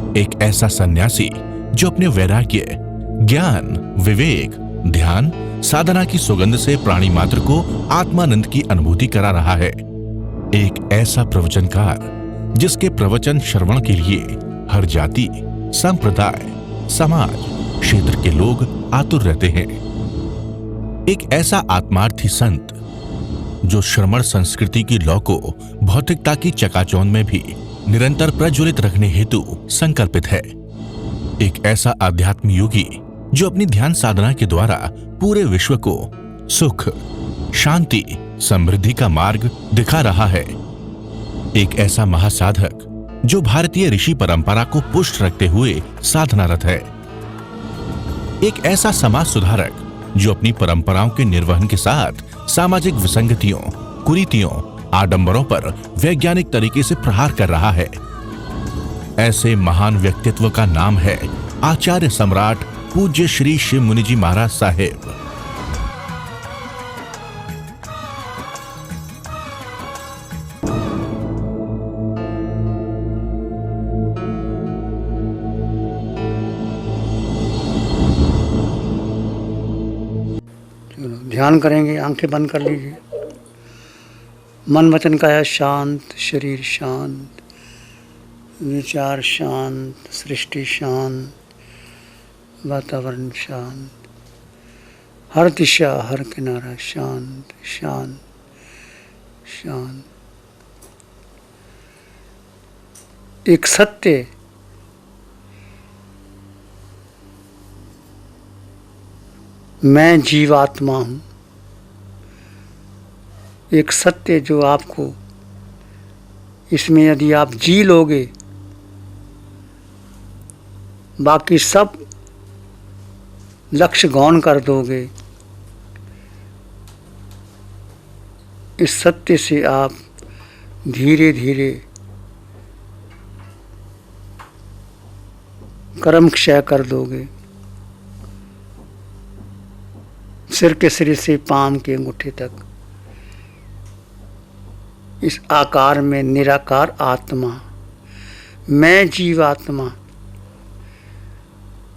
एक ऐसा सन्यासी जो अपने वैराग्य, ज्ञान, विवेक, ध्यान, साधना की सुगंध से प्राणी मात्र को आत्मानंद की अनुभूति करा रहा है। एक ऐसा प्रवचनकार जिसके प्रवचन श्रवण के लिए हर जाति, संप्रदाय, समाज, क्षेत्र के लोग आतुर रहते हैं। एक ऐसा आत्मार्थी संत जो श्रमण संस्कृति की लौ को भौतिकता की चकाचौंध में भी निरंतर प्रज्वलित रखने हेतु संकल्पित है। एक ऐसा आध्यात्म योगी जो अपनी ध्यान साधना के द्वारा पूरे विश्व को सुख, शांति, समृद्धि का मार्ग दिखा रहा है। एक ऐसा महासाधक जो भारतीय ऋषि परंपरा को पुष्ट रखते हुए साधनारत है। एक ऐसा समाज सुधारक जो अपनी परंपराओं के निर्वहन के साथ सामाजिक विसंगतियों, कुरीतियों, आडंबरों पर वैज्ञानिक तरीके से प्रहार कर रहा है। ऐसे महान व्यक्तित्व का नाम है आचार्य सम्राट पूज्य श्री शिव मुनि जी महाराज साहेब। ध्यान करेंगे, आंखें बंद कर लीजिए। मन वचन काया शांत, शरीर शांत, विचार शांत, सृष्टि शांत, वातावरण शांत, हर दिशा, हर किनारा शांत शांत शांत। एक सत्य मैं जीवात्मा हूँ। एक सत्य जो आपको इसमें यदि आप जी लोगे, बाकी सब लक्ष्य गौण कर दोगे, इस सत्य से आप धीरे धीरे कर्म क्षय कर दोगे। सिर के सिरे से पांव के अंगूठे तक इस आकार में निराकार आत्मा, मैं जीवात्मा,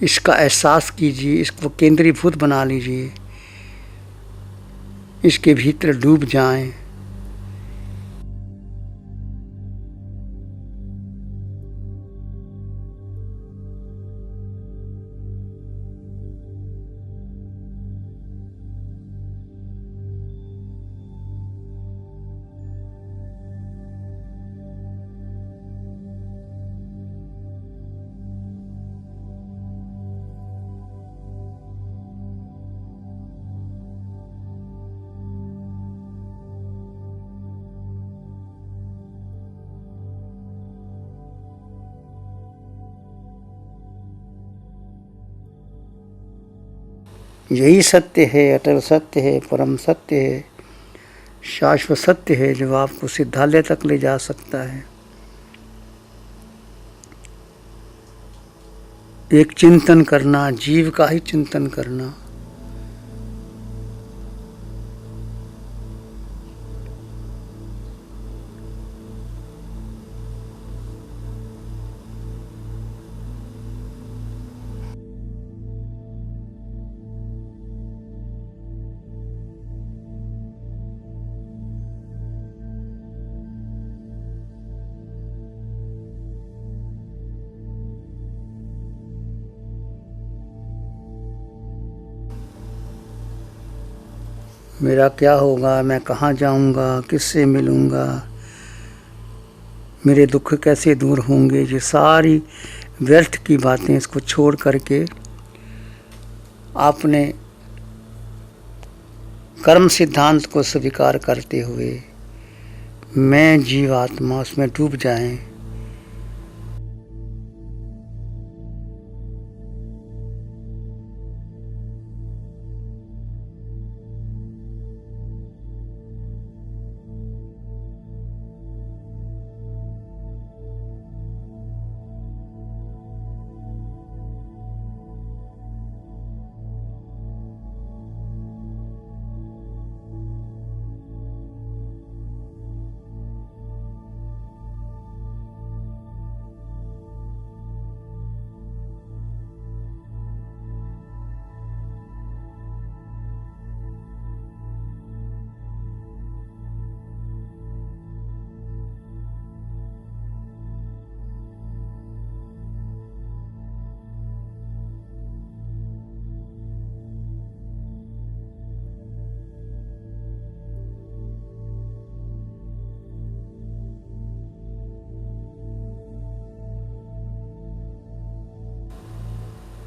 इसका एहसास कीजिए, इसको केंद्रीभूत बना लीजिए, इसके भीतर डूब जाएं। यही सत्य है, अटल सत्य है, परम सत्य है, शाश्वत सत्य है, जो आपको सिद्धालय तक ले जा सकता है। एक चिंतन करना, जीव का ही चिंतन करना। मेरा क्या होगा, मैं कहाँ जाऊँगा, किससे मिलूँगा, मेरे दुख कैसे दूर होंगे, ये सारी व्यर्थ की बातें इसको छोड़ करके आपने कर्म सिद्धांत को स्वीकार करते हुए मैं जीवात्मा, उसमें डूब जाएं।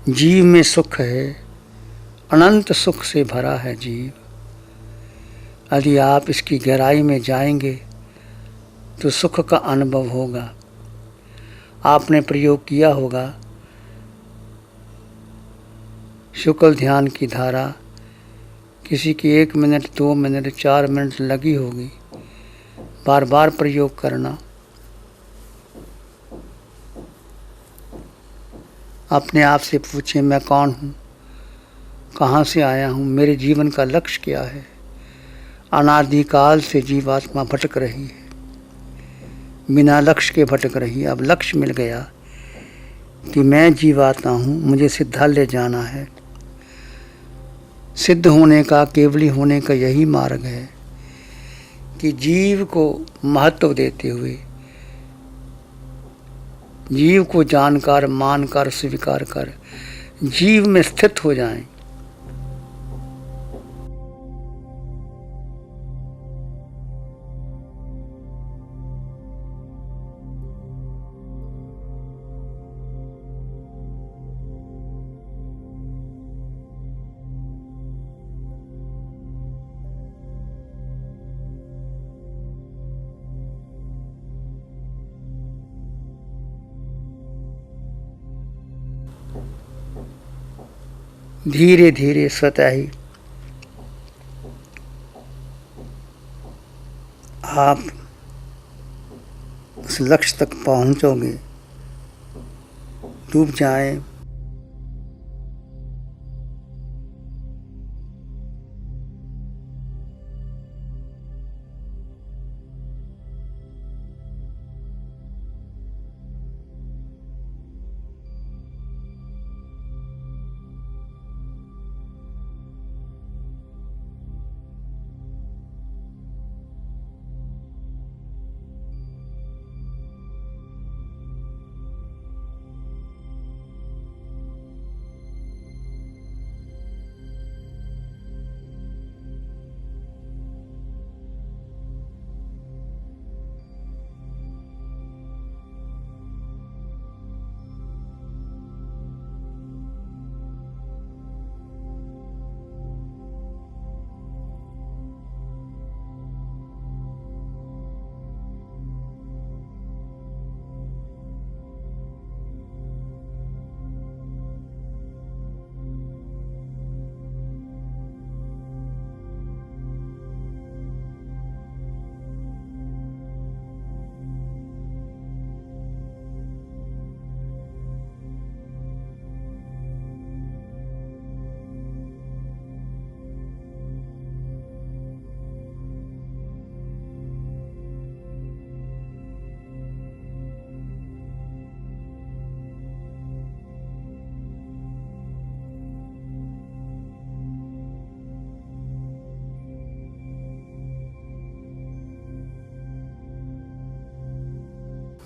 जीव में सुख है, अनंत सुख से भरा है जीव। यदि आप इसकी गहराई में जाएंगे तो सुख का अनुभव होगा। आपने प्रयोग किया होगा शुक्ल ध्यान की धारा, किसी की 1 मिनट 2 मिनट 4 मिनट लगी होगी, बार बार प्रयोग करना। अपने आप से पूछें, मैं कौन हूँ, कहाँ से आया हूँ, मेरे जीवन का लक्ष्य क्या है। अनादिकाल से जीवात्मा भटक रही है, बिना लक्ष्य के भटक रही है। अब लक्ष्य मिल गया कि मैं जीवात्मा हूँ, मुझे सिद्धालय जाना है। सिद्ध होने का, केवली होने का यही मार्ग है कि जीव को महत्व देते हुए, जीव को जानकर, मानकर, स्वीकार कर जीव में स्थित हो जाएं। धीरे धीरे स्वतः ही आप उस लक्ष्य तक पहुंचोगे। डूब जाए,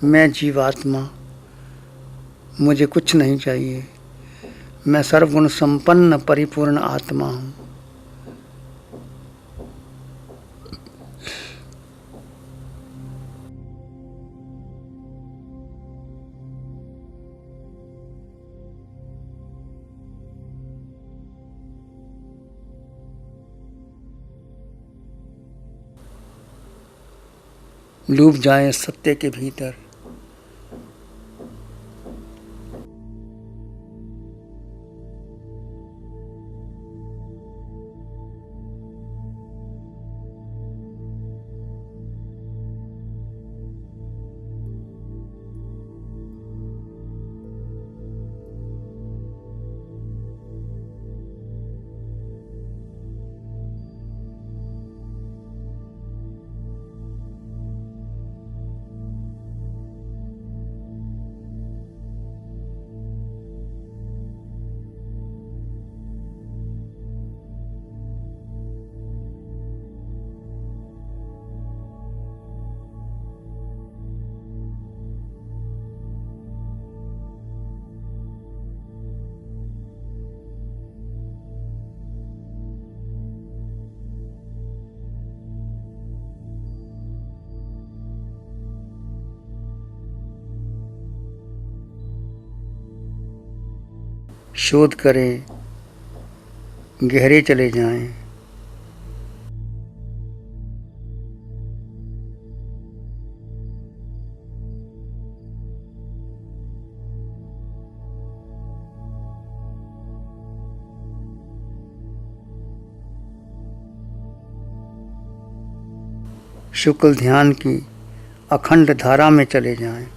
मैं जीवात्मा, मुझे कुछ नहीं चाहिए, मैं सर्वगुण संपन्न परिपूर्ण आत्मा हूँ। डूब जाएं सत्य के भीतर। शोध करें, गहरे चले जाएं। शुक्ल ध्यान की अखंड धारा में चले जाएं।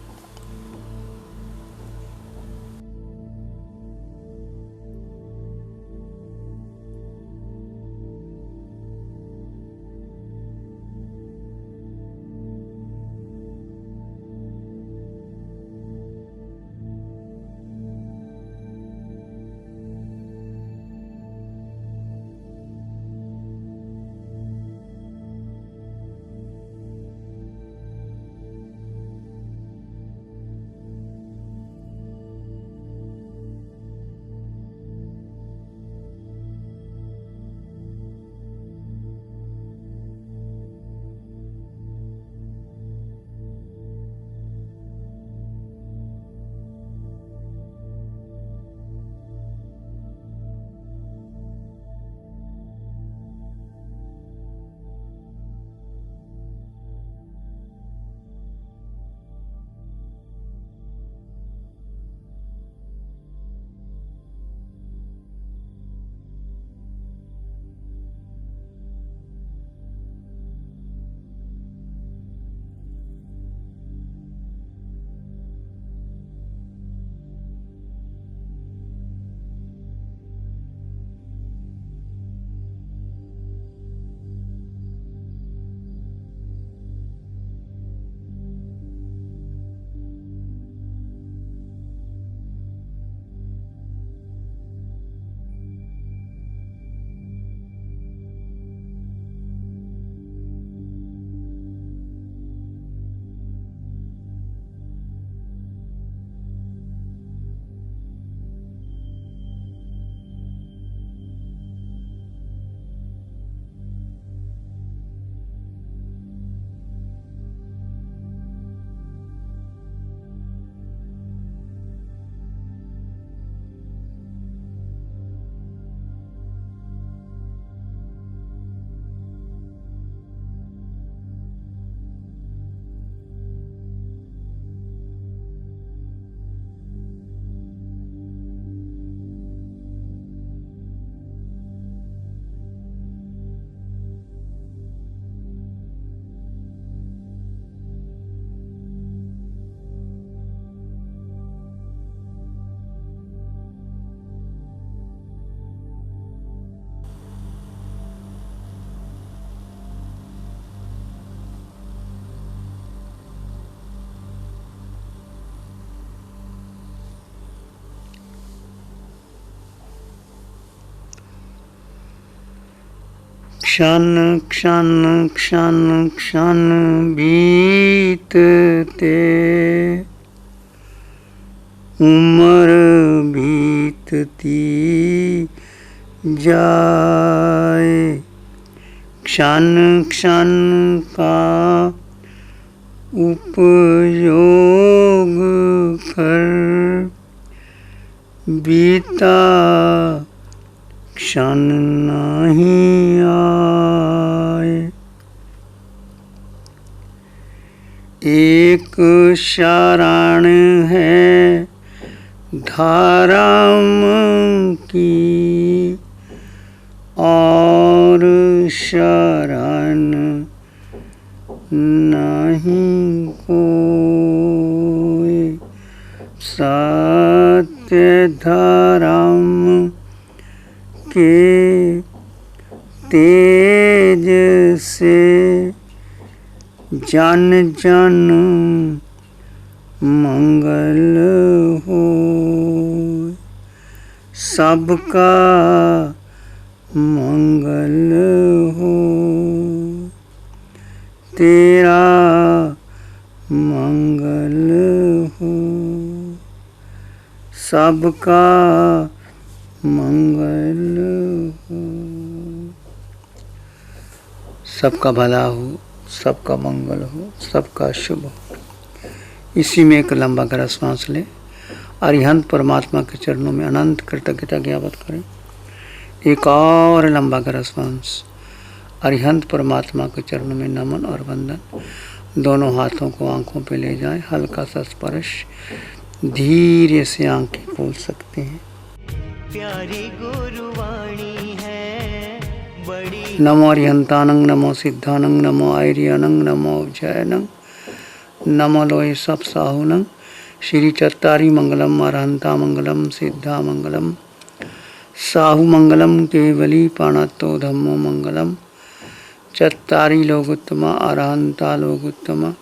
क्षण क्षण क्षण क्षण बीतते उम्र बीतती जाए। क्षण क्षण का उपयोग कर बीता क्षण नहीं आए। एक शरण है धर्म की और शरण नहीं कोई। सत्य धर्म के तेज से जन जन मंगल हो। सबका मंगल हो। तेरा मंगल हो। सबका मंगल हो। सबका भला हो, सबका मंगल हो, सबका शुभ हो। इसी में एक लंबा गहरा सांस लें अरिहंत परमात्मा के चरणों में अनंत कृतज्ञता ज्ञापन करें। एक और लंबा रेस्पॉन्स। अरिहंत परमात्मा के चरणों में नमन और वंदन। दोनों हाथों को आंखों पे ले जाएं, हल्का सा स्पर्श, धीरे से आंखें खोल सकते हैं। प्यारी गुरुवाणी है बड़ी। नमो अरिहंतानंग, नमो सिद्धानंग, नमो आर्यनंग, नमो जयनंग, नमो लोय सब साहुनंग। श्री चत्तारी मंगलम, अरहंता मंगलम, सिद्धा मंगलम, साहु मंगलम, केवली पाणत्तो धम्मो मंगलम। चत्तारी लोगोत्तमा, अरहंता लोगोत्तमा,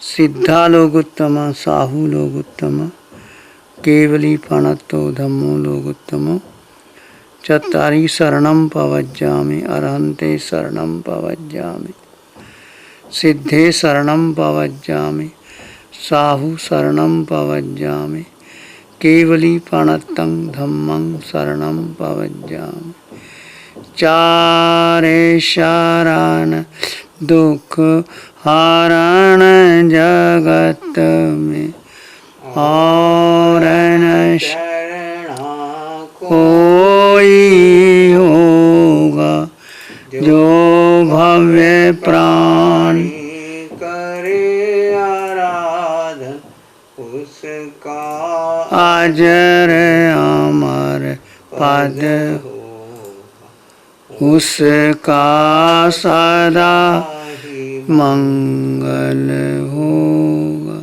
सिद्धा लोगोत्तमा, साहु लोगोत्तमा, केवली पाणत्तो धम्मो लोगोत्तमो। चत्तारी शरणं पवज्जामि, अरहन्ते शरणं पवज्जामि, सिद्धे शरणं पवज्जामि, साहु शरणं पवज्जामि, केवली पाणत्तं धम्मं शरणं पवज्जामि। चारे शरण दुख हरण जगत में, और न कोई होगा जो भव्य प्राण करे आराधन उसका अजर अमर पद हो, उसका सदा मंगल होगा।